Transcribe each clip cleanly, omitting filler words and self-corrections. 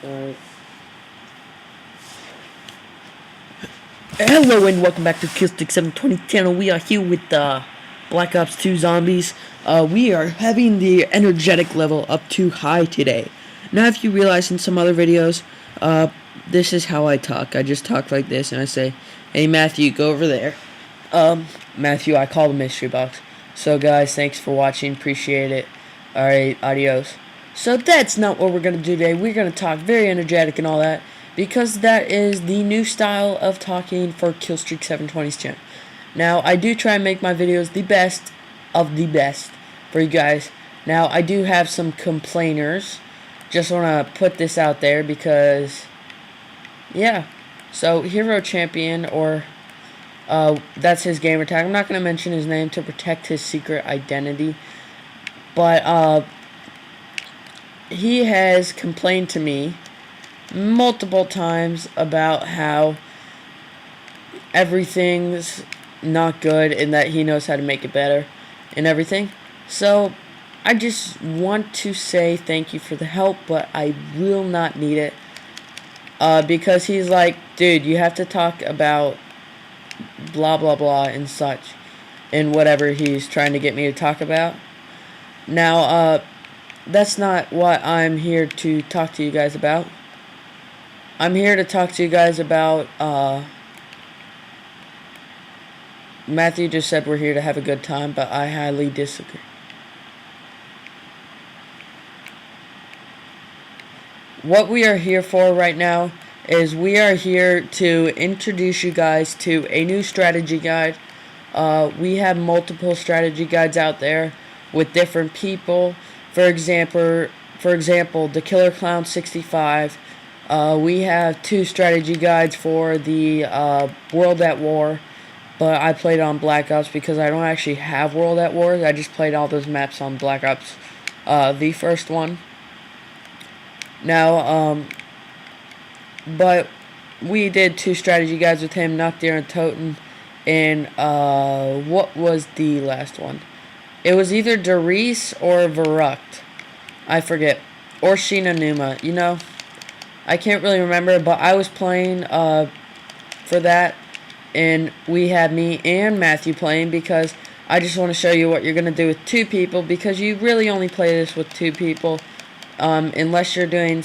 Alright. Hello and welcome back to Killstick 720 channel. We are here with Black Ops 2 Zombies. We are having the energetic level up too high today. Now, if you realize in some other videos, this is how I talk. I just talk like this and I say, "Hey Matthew, go over there." Matthew, I call the mystery box. So guys, thanks for watching. Appreciate it. Alright, adios. So that's not what we're going to do today. We're going to talk very energetic and all that, because that is the new style of talking for Killstreak 720's channel. Now, I do try and make my videos the best of the best for you guys. Now, I do have some complainers. Just want to put this out there because, yeah. So, Hero Champion, or that's his gamer tag. I'm not going to mention his name to protect his secret identity. But, he has complained to me multiple times about how everything's not good and that he knows how to make it better and everything. So I just want to say thank you for the help, but I will not need it, because he's like, dude, you have to talk about blah blah blah and such and whatever he's trying to get me to talk about. Now that's not what I'm here to talk to you guys about. I'm here to talk to you guys about, Matthew just said we're here to have a good time, but I highly disagree. What we are here for right now is we are here to introduce you guys to a new strategy guide. We have multiple strategy guides out there with different people. For example, the Killer Clown 65. We have 2 strategy guides for the World at War, but I played on Black Ops because I don't actually have World at War. I just played all those maps on Black Ops, the first one. Now, but we did 2 strategy guides with him, Noctir and Toten, and what was the last one? It was either Darius or Verrucht. I forget. Or Shinanuma. You know, I can't really remember, but I was playing for that, and we had me and Matthew playing because I just want to show you what you're going to do with 2 people, because you really only play this with 2 people, unless you're doing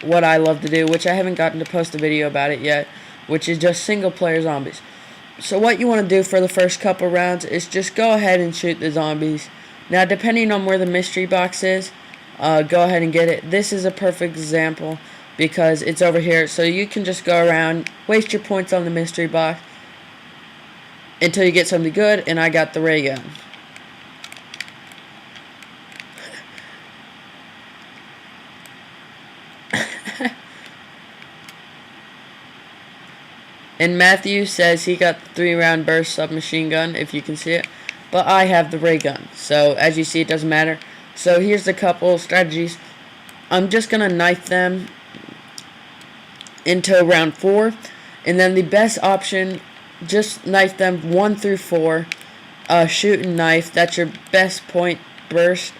what I love to do, which I haven't gotten to post a video about it yet, which is just single player zombies. So what you want to do for the first couple rounds is just go ahead and shoot the zombies. Now, depending on where the mystery box is, go ahead and get it. This is a perfect example because it's over here, so you can just go around, waste your points on the mystery box until you get something good, and I got the ray gun. And Matthew says he got the 3-round burst submachine gun, if you can see it. But I have the ray gun. So, as you see, it doesn't matter. So, here's a couple strategies. I'm just going to knife them into round 4. And then the best option, just knife them 1 through 4. Shoot and knife. That's your best point burst.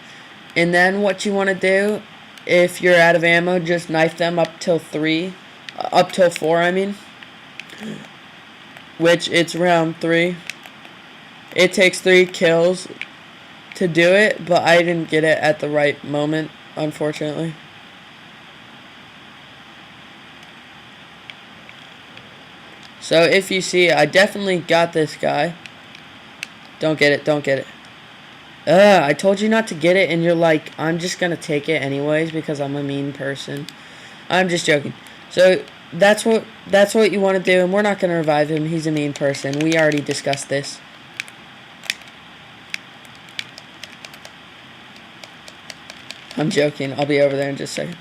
And then what you want to do, if you're out of ammo, just knife them up till 4, I mean. Which, it's round 3. It takes 3 kills to do it, but I didn't get it at the right moment, unfortunately. So if you see, I definitely got this guy. Don't get it, don't get it. I told you not to get it, and you're like, I'm just gonna take it anyways because I'm a mean person. I'm just joking. So that's what you want to do, and we're not going to revive him. He's a mean person. We already discussed this. I'm joking. I'll be over there in just a second.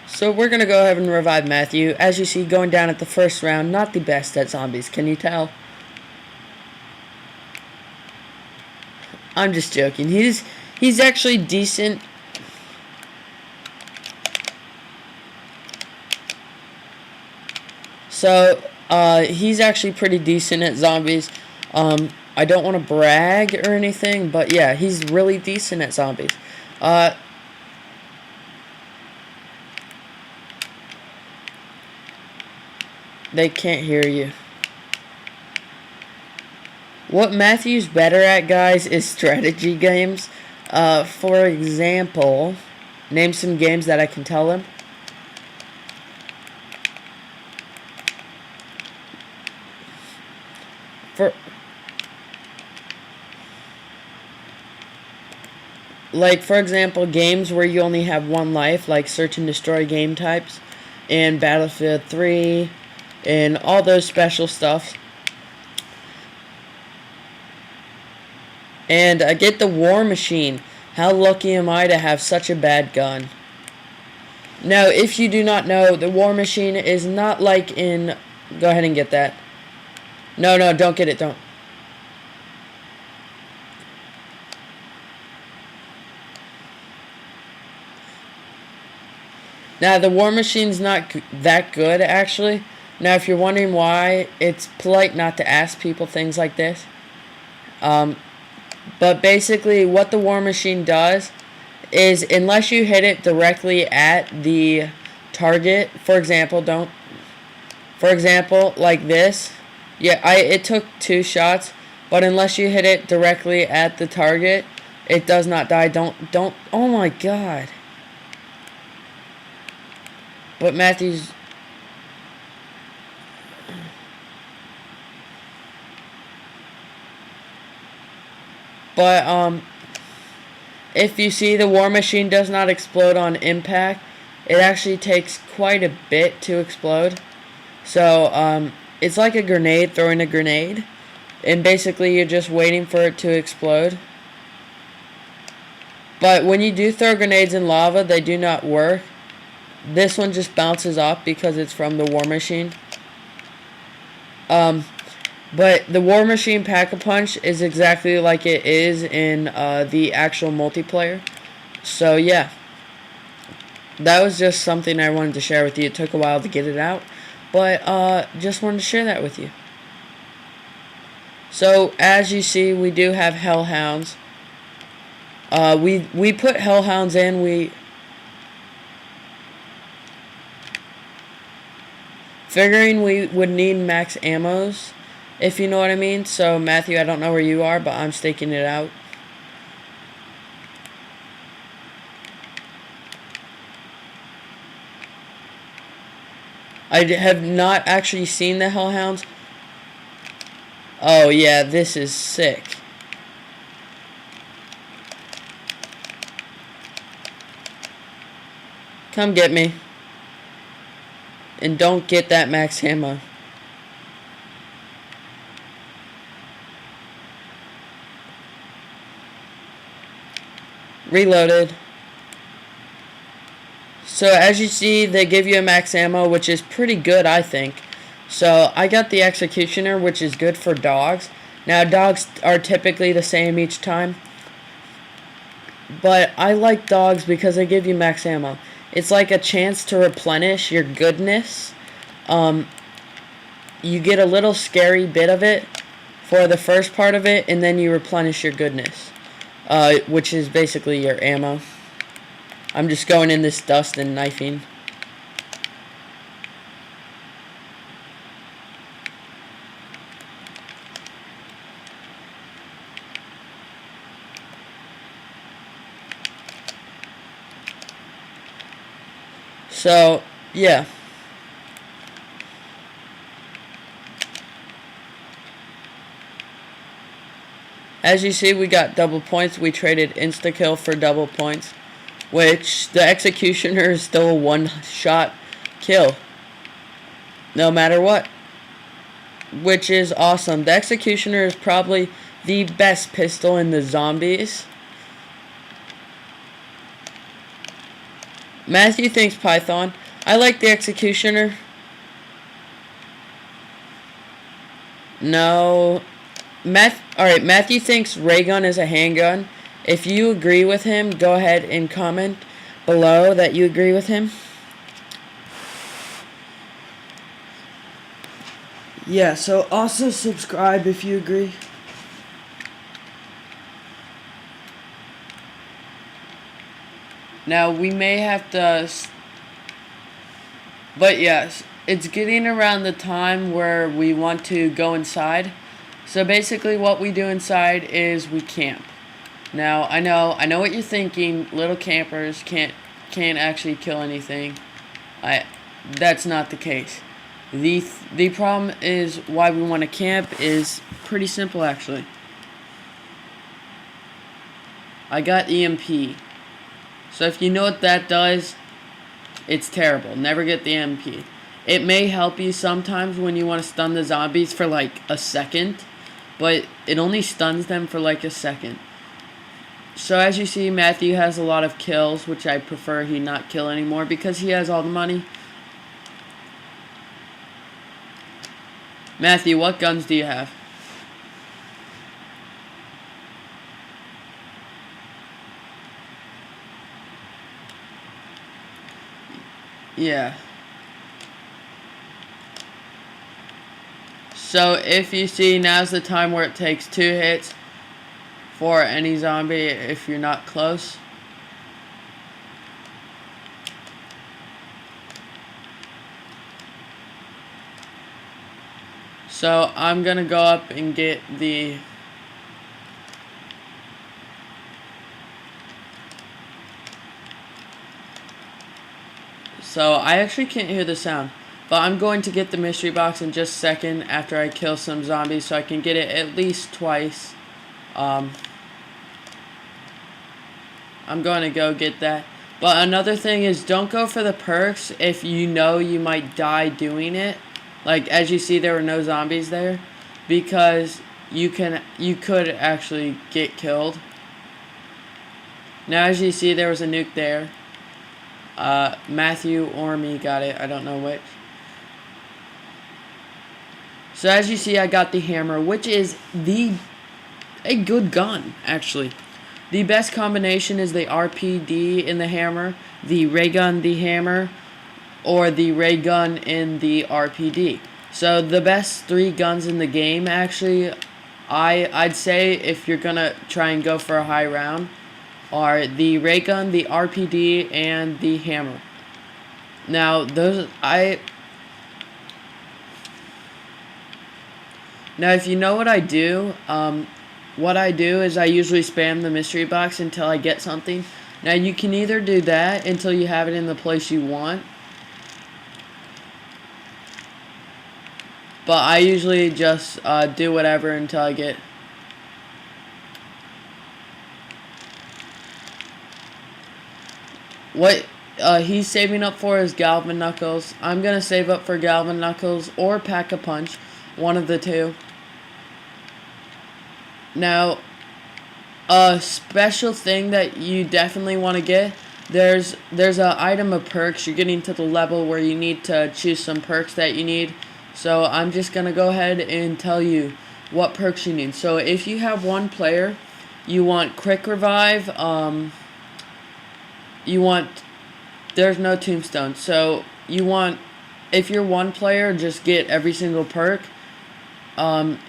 So we're going to go ahead and revive Matthew. As you see, going down at the first round, not the best at zombies. Can you tell? I'm just joking. He's actually decent. So, he's actually pretty decent at zombies. I don't want to brag or anything, but yeah, he's really decent at zombies. They can't hear you. What Matthew's better at, guys, is strategy games. For example, name some games that I can tell him. For example, games where you only have one life, like Search and Destroy game types, and Battlefield 3, and all those special stuff. And I get the War Machine. How lucky am I to have such a bad gun? Now, if you do not know, the War Machine is not like in... Go ahead and get that. No, don't get it, don't. Now, the War Machine's not that good, actually. Now, if you're wondering why, it's polite not to ask people things like this. But basically, what the War Machine does is, unless you hit it directly at the target, for example, like this. Yeah, it took 2 shots, but unless you hit it directly at the target, it does not die. Don't, oh my god. But Matthew's... But, if you see, the War Machine does not explode on impact. It actually takes quite a bit to explode. So, it's like a grenade, throwing a grenade. And basically, you're just waiting for it to explode. But when you do throw grenades in lava, they do not work. This one just bounces off because it's from the War Machine. But the War Machine Pack-a-Punch is exactly like it is in the actual multiplayer. So, yeah. That was just something I wanted to share with you. It took a while to get it out. But, just wanted to share that with you. So, as you see, we do have Hellhounds. We put Hellhounds in. Figuring we would need max ammos, if you know what I mean. So, Matthew, I don't know where you are, but I'm staking it out. I have not actually seen the Hellhounds. Oh, yeah, this is sick. Come get me. And don't get that max ammo. Reloaded. So as you see, they give you a max ammo, which is pretty good, I think. So I got the Executioner, which is good for dogs. Now, dogs are typically the same each time. But I like dogs because they give you max ammo. It's like a chance to replenish your goodness. You get a little scary bit of it for the first part of it, and then you replenish your goodness, which is basically your ammo. I'm just going in this dust and knifing. So, yeah. As you see, we got double points. We traded insta-kill for double points, which the Executioner is still a one-shot kill, no matter what, which is awesome. The Executioner is probably the best pistol in the zombies. Matthew thinks Python. I like the Executioner. No. Alright, Matthew thinks ray gun is a handgun. If you agree with him, go ahead and comment below that you agree with him. Yeah, so also subscribe if you agree. Now we may have to, but yes, it's getting around the time where we want to go inside. So basically what we do inside is we camp. Now I know what you're thinking, little campers can't actually kill anything. That's not the case. The problem is why we want to camp is pretty simple actually. I got EMP. So if you know what that does, it's terrible. Never get the EMP. It may help you sometimes when you want to stun the zombies for like a second, but it only stuns them for like a second. So as you see, Matthew has a lot of kills, which I prefer he not kill anymore because he has all the money. Matthew, what guns do you have? Yeah. So if you see, now's the time where it takes 2 hits for any zombie if you're not close. So I'm gonna go up and get the So I actually can't hear the sound, but I'm going to get the mystery box in just a second after I kill some zombies so I can get it at least twice. I'm going to go get that. But another thing is, don't go for the perks if you know you might die doing it. Like, as you see, there were no zombies there, because you could actually get killed. Now, as you see, there was a nuke there. Matthew or me got it. I don't know which. So as you see, I got the hammer, which is a good gun, actually. The best combination is the RPD in the hammer, the ray gun, the hammer, or the ray gun in the RPD. So the best 3 guns in the game, actually, I'd say if you're gonna try and go for a high round, are the ray gun, the RPD, and the hammer. Now Now if you know what I do, is I usually spam the mystery box until I get something. Now you can either do that until you have it in the place you want, but I usually just do whatever until I get. What he's saving up for is Galvin Knuckles. I'm gonna save up for Galvin Knuckles or Pack-a-Punch, one of the two. Now, a special thing that you definitely want to get, there's a item of perks. You're getting to the level where you need to choose some perks that you need. So I'm just gonna go ahead and tell you what perks you need. So if you have 1 player, you want Quick Revive. There's no tombstone. So if you're 1 player, just get every single perk,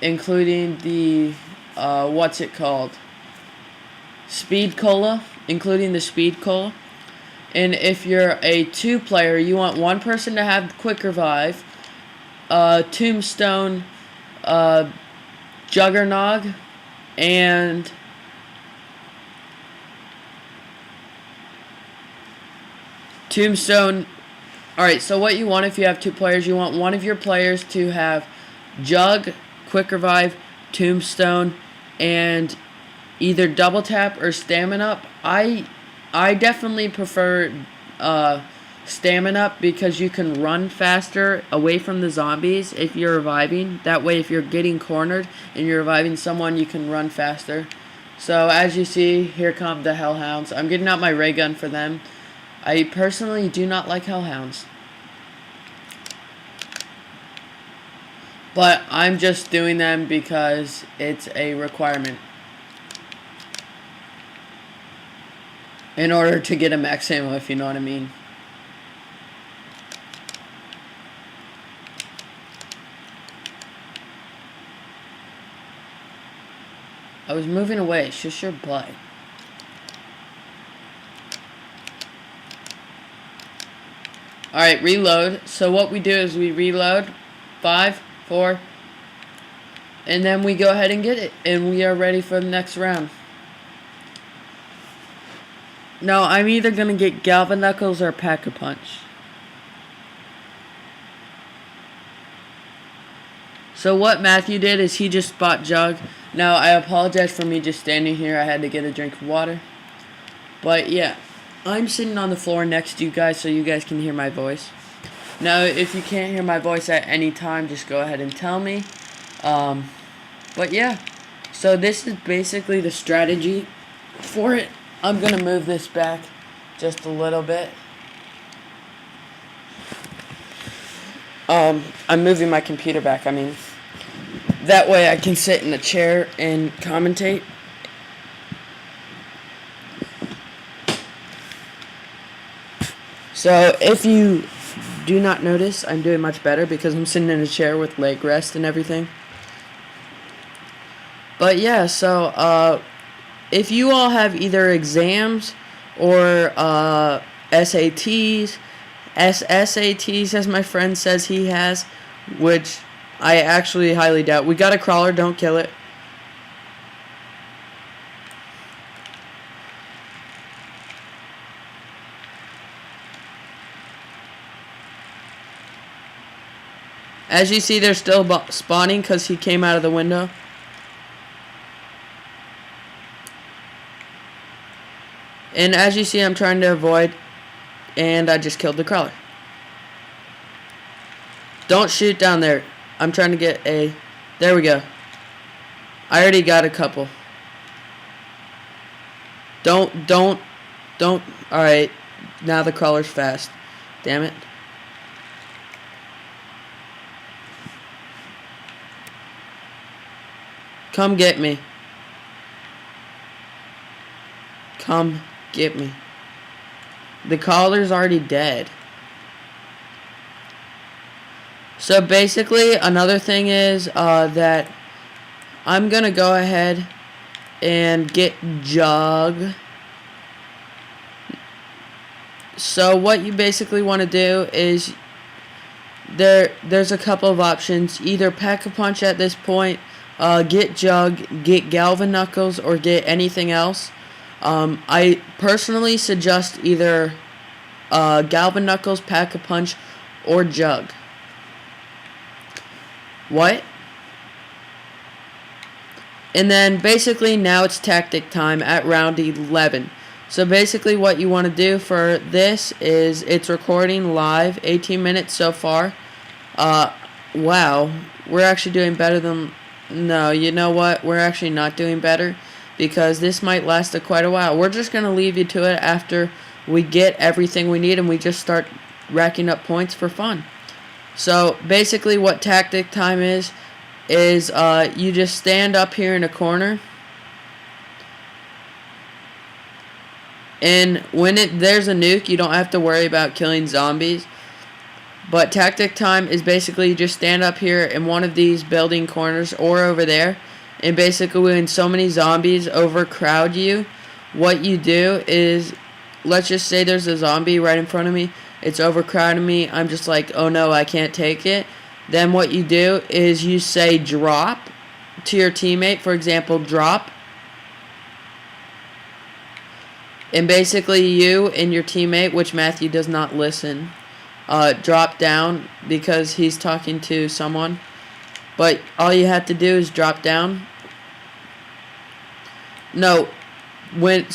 including the what's it called? Speed Cola, including the Speed Cola. And if you're a 2 player, you want 1 person to have Quick Revive, Tombstone, Juggernog, and Tombstone. Alright, so what you want if you have 2 players, you want one of your players to have Jug, Quick Revive, Tombstone, and either Double Tap or Stamina Up. I definitely prefer Stamina Up because you can run faster away from the zombies if you're reviving. That way, if you're getting cornered and you're reviving someone, you can run faster. So as you see, here come the Hellhounds. I'm getting out my ray gun for them. I personally do not like Hellhounds, but I'm just doing them because it's a requirement in order to get a max ammo, if you know what I mean. I was moving away. Shush your butt. Alright, reload. So what we do is we reload. 5, 4, and then we go ahead and get it. And we are ready for the next round. No, I'm either going to get Galvaknuckles or Pack-a-Punch. So what Matthew did is he just spot Jug. Now, I apologize for me just standing here. I had to get a drink of water. But yeah, I'm sitting on the floor next to you guys so you guys can hear my voice. Now, if you can't hear my voice at any time, just go ahead and tell me. But yeah, so this is basically the strategy for it. I'm going to move this back just a little bit. I'm moving my computer back, I mean. That way I can sit in a chair and commentate. So if you do not notice, I'm doing much better because I'm sitting in a chair with leg rest and everything. But yeah, so if you all have either exams or SATs, SSATs as my friend says he has, which I actually highly doubt. We got a crawler, don't kill it. As you see, they're still spawning because he came out of the window. And as you see, I'm trying to avoid, and I just killed the crawler. Don't shoot down there. I'm trying to get a... There we go. I already got a couple. Don't. Alright. Now the crawler's fast. Damn it. Come get me. Come get me. The crawler's already dead. So basically, another thing is that I'm going to go ahead and get Jug. So what you basically want to do is there's a couple of options. Either Pack-a-Punch at this point, get Jug, get Galvaknuckles, or get anything else. I personally suggest either Galvaknuckles, Pack-a-Punch, or Jug. What? And then basically now it's tactic time at round 11. So basically what you want to do for this is it's recording live, 18 minutes so far. Wow, we're actually doing better than... No, you know what? We're actually not doing better because this might last quite a while. We're just going to leave you to it after we get everything we need and we just start racking up points for fun. So basically what tactic time is you just stand up here in a corner, and when there's a nuke, you don't have to worry about killing zombies. But tactic time is basically you just stand up here in one of these building corners or over there, and basically when so many zombies overcrowd you, what you do is, let's just say there's a zombie right in front of me, it's overcrowding me, I'm just like, oh no, I can't take it. Then what you do is you say drop to your teammate, for example, drop. And basically you and your teammate, which Matthew does not listen, drop down because he's talking to someone. But all you have to do is drop down. No, when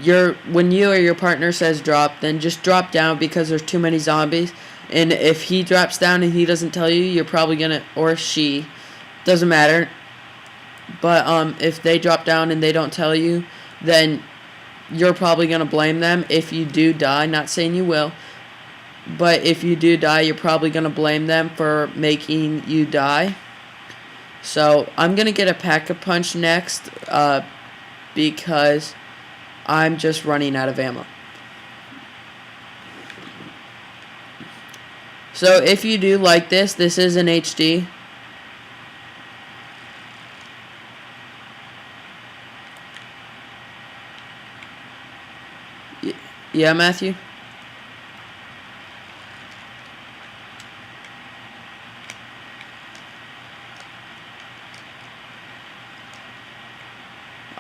you or your partner says drop, then just drop down because there's too many zombies. And if he drops down and he doesn't tell you, you're probably gonna, or she, doesn't matter. But if they drop down and they don't tell you, then you're probably gonna blame them if you do die. Not saying you will, but if you do die, you're probably gonna blame them for making you die. So I'm gonna get a Pack-a-Punch next, because I'm just running out of ammo. So if you do like this is in HD. Yeah, Matthew?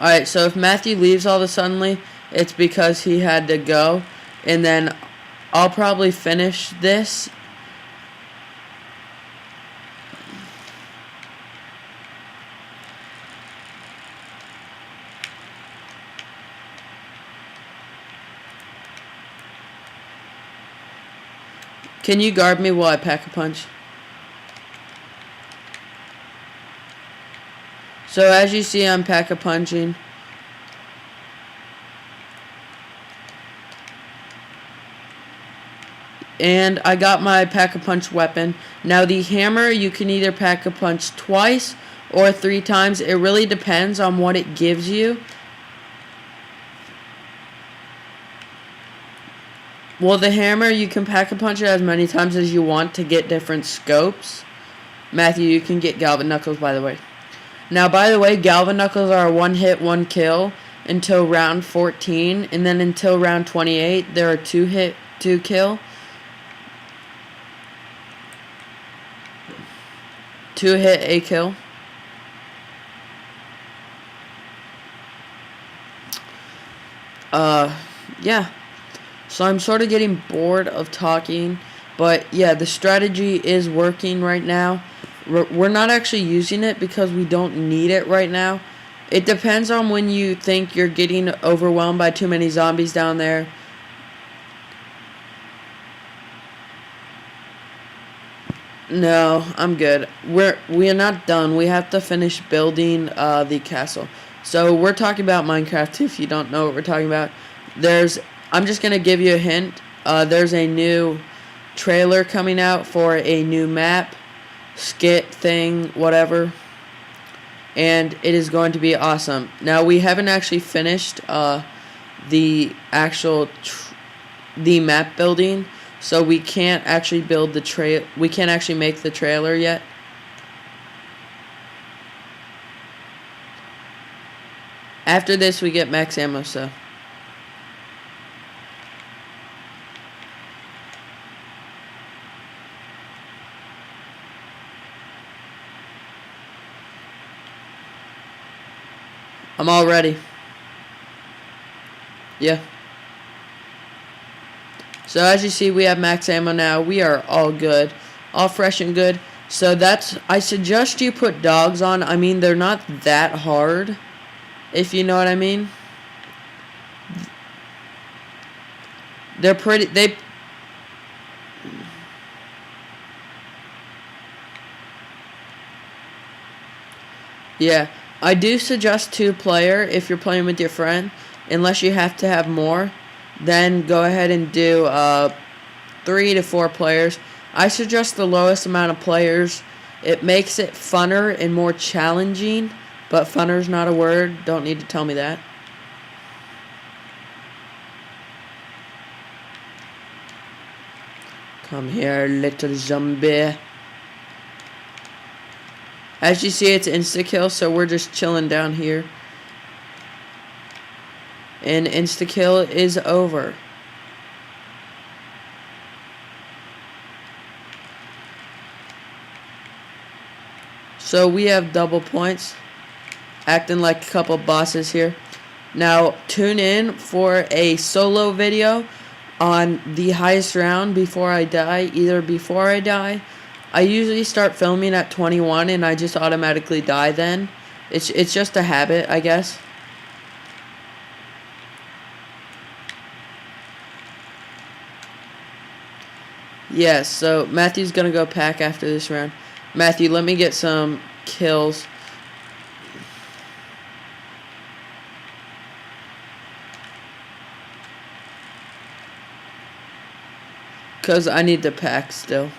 Alright, so if Matthew leaves all of a suddenly, it's because he had to go. And then I'll probably finish this. Can you guard me while I pack a punch? So as you see, I'm pack-a-punching. And I got my pack-a-punch weapon. Now the hammer, you can either pack-a-punch twice or 3 times. It really depends on what it gives you. Well, the hammer, you can pack-a-punch it as many times as you want to get different scopes. Matthew, you can get Galvin Knuckles, by the way. Now, by the way, Galvin Knuckles are 1 hit, 1 kill until round 14. And then until round 28, they're a 2 hit, 2 kill. 2 hit, a kill. Yeah. So I'm sort of getting bored of talking. But yeah, the strategy is working right now. We're not actually using it because we don't need it right now. It depends on when you think you're getting overwhelmed by too many zombies down there. No, I'm good. We are not done. We have to finish building the castle. So we're talking about Minecraft. If you don't know what we're talking about, I'm just gonna give you a hint. There's a new trailer coming out for a new map, skit thing, whatever, and it is going to be awesome. Now we haven't actually finished the actual the map building, so we can't actually build the we can't actually make the trailer yet. After this we get max ammo, so I'm all ready. Yeah. So as you see, we have max ammo now. We are all good. All fresh and good. So I suggest you put dogs on. I mean, they're not that hard, if you know what I mean. They're pretty, yeah. I do suggest 2-player if you're playing with your friend, unless you have to have more. Then go ahead and do 3 to 4 players. I suggest the lowest amount of players. It makes it funner and more challenging, but funner's not a word. Don't need to tell me that. Come here, little zombie. As you see, it's insta-kill, so we're just chilling down here. And insta-kill is over. So we have double points. Acting like a couple bosses here. Now, tune in for a solo video on the highest round before I die. Either before I die. I usually start filming at 21 and I just automatically die then. It's just a habit, I guess. Yes, so Matthew's gonna go pack after this round. Matthew, let me get some kills. Because I need to pack still.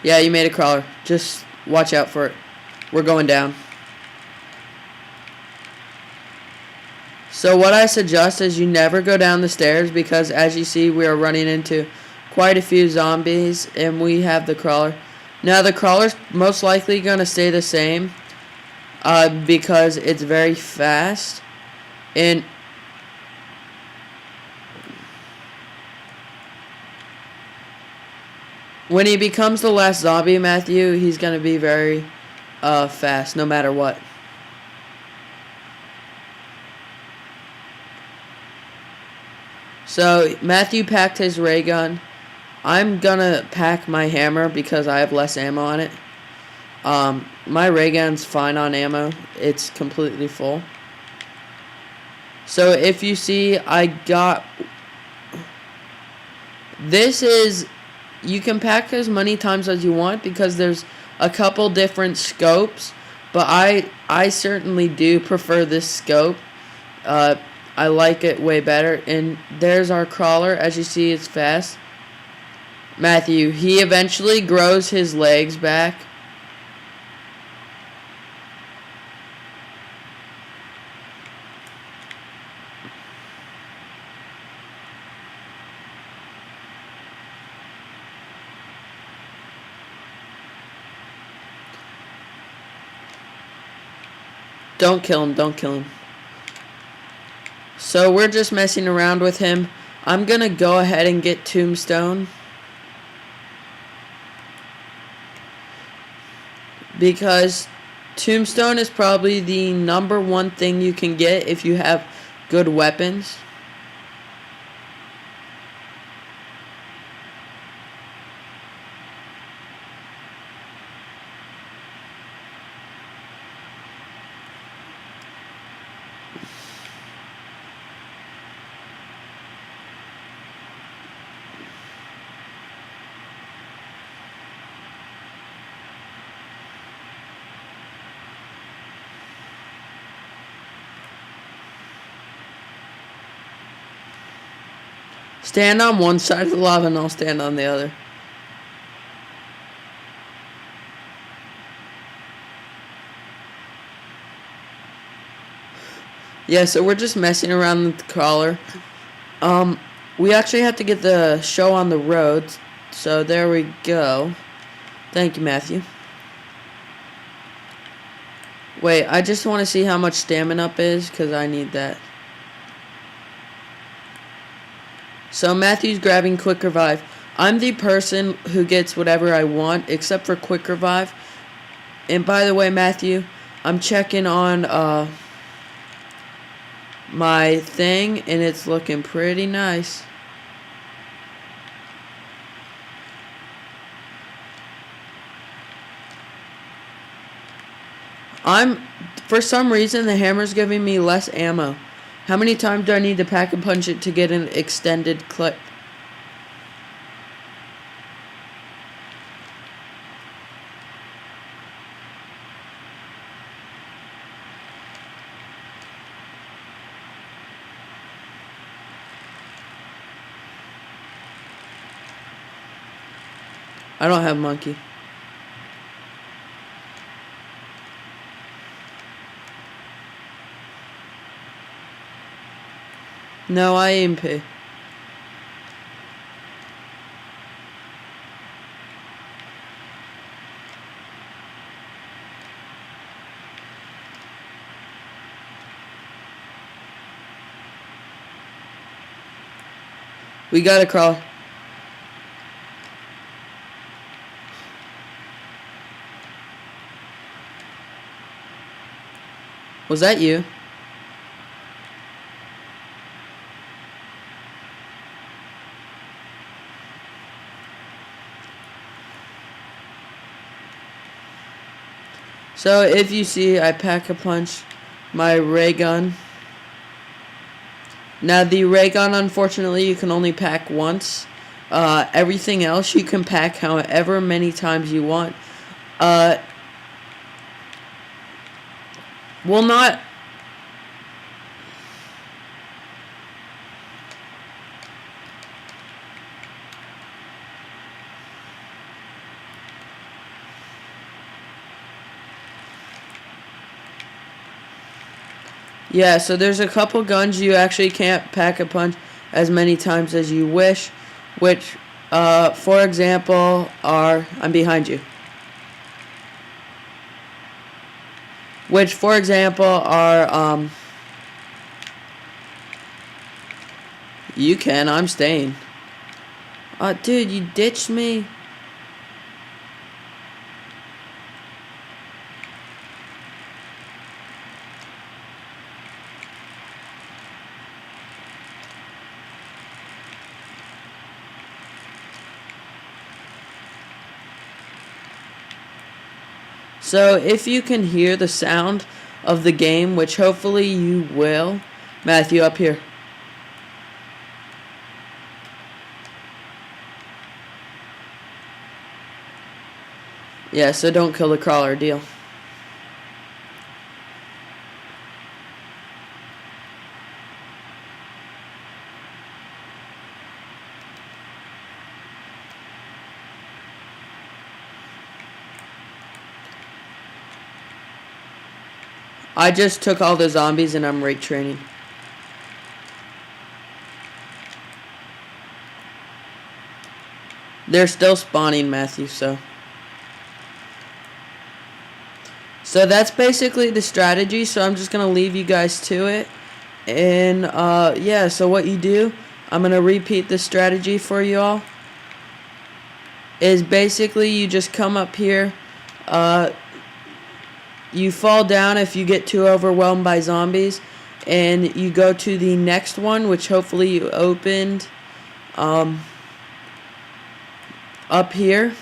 Yeah, you made a crawler. Just watch out for it. We're going down. So what I suggest is you never go down the stairs because as you see we are running into quite a few zombies and we have the crawler. Now the crawler's most likely going to stay the same because it's very fast and when he becomes the last zombie, Matthew, he's going to be very fast no matter what. So Matthew packed his ray gun. I'm gonna pack my hammer because I have less ammo on it. My ray gun's fine on ammo. It's completely full. So if you see, I got... This is... You can pack as many times as you want because there's a couple different scopes. But I certainly do prefer this scope. I like it way better. And there's our crawler. As you see, it's fast. Matthew, he eventually grows his legs back. Don't kill him, don't kill him. So we're just messing around with him. I'm gonna go ahead and get Tombstone. Because Tombstone is probably the #1 thing you can get if you have good weapons. Stand on one side of the lava and I'll stand on the other. Yeah, so we're just messing around with the crawler. We actually have to get the show on the road. So there we go. Thank you, Matthew. Wait, I just want to see how much stamina up is because I need that. So Matthew's grabbing Quick Revive. I'm the person who gets whatever I want except for Quick Revive. And by the way, Matthew, I'm checking on my thing and it's looking pretty nice. For some reason the hammer's giving me less ammo. How many times do I need to pack and punch it to get an extended clip? I don't have monkey. No, I EMP. We gotta crawl. Was that you? So if you see, I pack a punch my ray gun. Now the ray gun, unfortunately, you can only pack once. Everything else you can pack however many times you want. Well, not... Yeah, so there's a couple guns you actually can't pack a punch as many times as you wish, which, for example, are... I'm behind you. Which, for example, are, You can, I'm staying. Dude, you ditched me. So if you can hear the sound of the game, which hopefully you will, Matthew, up here. Yeah, so don't kill the crawler, deal. I just took all the zombies and I'm rate training. They're still spawning, Matthew, so that's basically the strategy, so I'm just going to leave you guys to it. And, yeah, so what you do, I'm going to repeat the strategy for you all, is basically you just come up here, you fall down if you get too overwhelmed by zombies, and you go to the next one, which hopefully you opened, up here.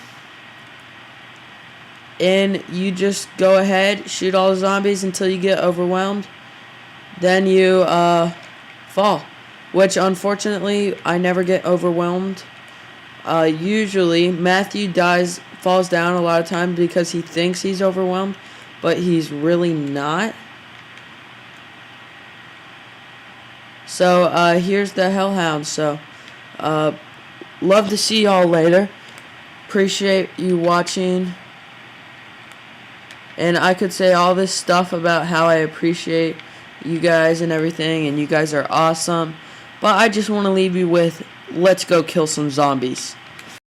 And you just go ahead, shoot all the zombies until you get overwhelmed. Then you fall, which unfortunately I never get overwhelmed. Usually Matthew falls down a lot of times because he thinks he's overwhelmed, but he's really not. So here's the Hellhound. So love to see y'all later. Appreciate you watching. And I could say all this stuff about how I appreciate you guys and everything, and you guys are awesome. But I just want to leave you with, let's go kill some zombies.